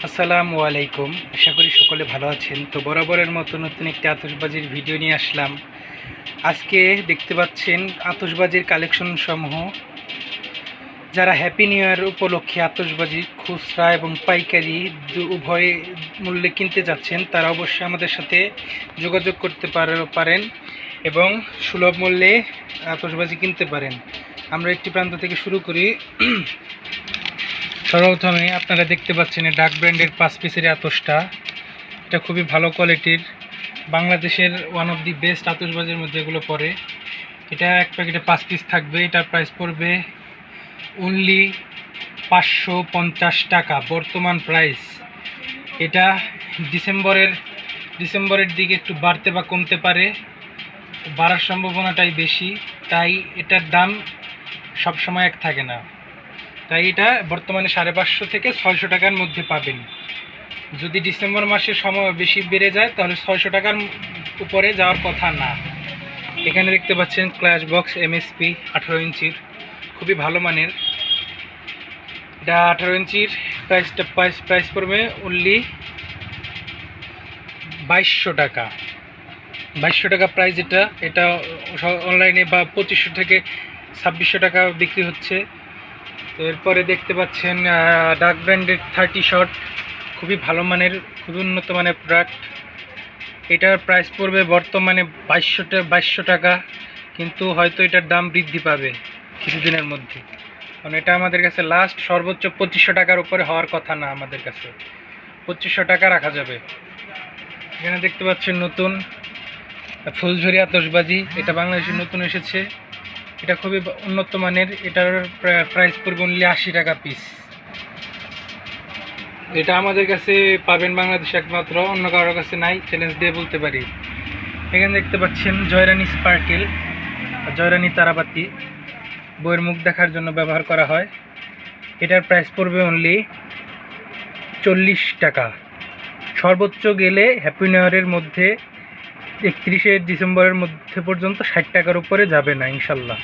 আসসালামু আলাইকুম। আশা করি সকলে ভালো আছেন। তো বরাবরের মতো নতুন একটি আতশবাজির ভিডিও নিয়ে আসলাম। আজকে দেখতে পাচ্ছেন আতশবাজির কালেকশন সমূহ। যারা হ্যাপি নিউ ইয়ার উপলক্ষে আতশবাজি খুচরা এবং পাইকারি উভয় মূল্যে কিনতে যাচ্ছেন, তারা অবশ্যই আমাদের সাথে যোগাযোগ করতে পারেন এবং সুলভ মূল্যে আতশবাজি কিনতে পারেন। আমরা একটি প্রান্ত থেকে শুরু করি। সর্বপ্রথমে আপনারা দেখতে পাচ্ছেন ডাক ব্র্যান্ডের 5 পিসের আতশটা। এটা খুবই ভালো কোয়ালিটির, বাংলাদেশের ওয়ান অফ দি বেস্ট আতশবাজির মধ্যে এগুলো পড়ে। এটা এক প্যাকেটে 5 পিস থাকবে। এটার প্রাইস পড়বে অনলি 550 টাকা বর্তমান প্রাইস। এটা ডিসেম্বরের দিকে একটু বাড়তে বা কমতে পারে, বাড়ার সম্ভাবনাটাই বেশি, তাই এটার দাম সবসময় এক থাকে না। তাই এটা বর্তমানে 550 থেকে 600 টাকার মধ্যে পাবেন। যদি ডিসেম্বর মাসে সময় বেশি বেড়ে যায় তাহলে 600 টাকার উপরে যাওয়ার কথা না। এখানে দেখতে পাচ্ছেন ক্লাশ বক্স এমএসপি 18 ইঞ্চির, খুবই ভালো মানের। এটা 18 ইঞ্চির প্রাইস পড়বে অনলি 2200 টাকা। 2200 টাকা প্রাইস। এটা অনলাইনে বা 2500 থেকে 2600 টাকা বিক্রি হচ্ছে। তো এরপরে দেখতে পাচ্ছেন ডাক ব্র্যান্ডের 30 শট, খুবই ভালো মানের, খুবই উন্নত মানের প্রোডাক্ট। এটার প্রাইস পড়বে বর্তমানে 2200 টাকা, কিন্তু হয়তো এটার দাম বৃদ্ধি পাবে কিছুদিনের মধ্যে, কারণ এটা আমাদের কাছে লাস্ট সর্বোচ্চ 2500 টাকার উপরে হওয়ার কথা না। আমাদের কাছে 2500 টাকা রাখা যাবে। এখানে দেখতে পাচ্ছেন নতুন ফুলঝুরি আতশবাজি, এটা বাংলাদেশে নতুন এসেছে। এটা খুবই উন্নত মানের। এটার প্রাইস পড়বে অনলি 80 টাকা পিস। এটা আমাদের কাছে পাবেন বাংলাদেশে একমাত্র, অন্য কারোর কাছে নাই, চ্যালেঞ্জ দিয়ে বলতে পারি। এখানে দেখতে পাচ্ছেন জয়রানি স্পার্কেল, জয়রানি তারাবাতি, বইয়ের মুখ দেখার জন্য ব্যবহার করা হয়। এটার প্রাইস পড়বে অনলি 40 টাকা। সর্বোচ্চ গেলে হ্যাপি নিউ ইয়ারের মধ্যে 31শে ডিসেম্বরের মধ্যে পর্যন্ত 60 টাকার উপরে যাবে না ইনশাল্লাহ।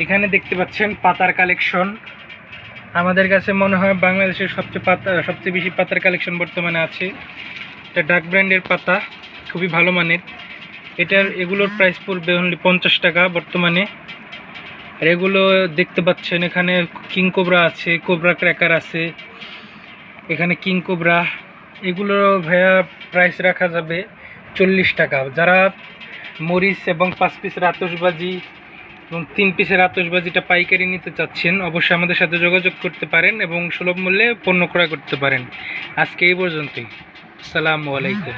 এখানে দেখতে পাচ্ছেন পাতার কালেকশন। আমাদের কাছে মনে হয় বাংলাদেশের সবচেয়ে বেশি পাতার কালেকশন বর্তমানে আছে। এটা ডাক ব্র্যান্ডের পাতা, খুবই ভালো মানের। এগুলোর প্রাইস পড়বে অনলি 50 টাকা বর্তমানে। আর এগুলো দেখতে পাচ্ছেন এখানে কিং কোবরা আছে, কোবরা ক্র্যাকার আছে, এখানে কিং কোবরা। এগুলো ভাইয়া প্রাইস রাখা যাবে 40 টাকা। যারা মরিচ এবং 5 পিসের আতশবাজি এবং 3 পিসের আতশবাজিটা পাইকারি নিতে চাচ্ছেন, অবশ্যই আমাদের সাথে যোগাযোগ করতে পারেন এবং সুলভ মূল্যে পণ্য ক্রয় করতে পারেন। আজকে এই পর্যন্তই। আসসালামু আলাইকুম।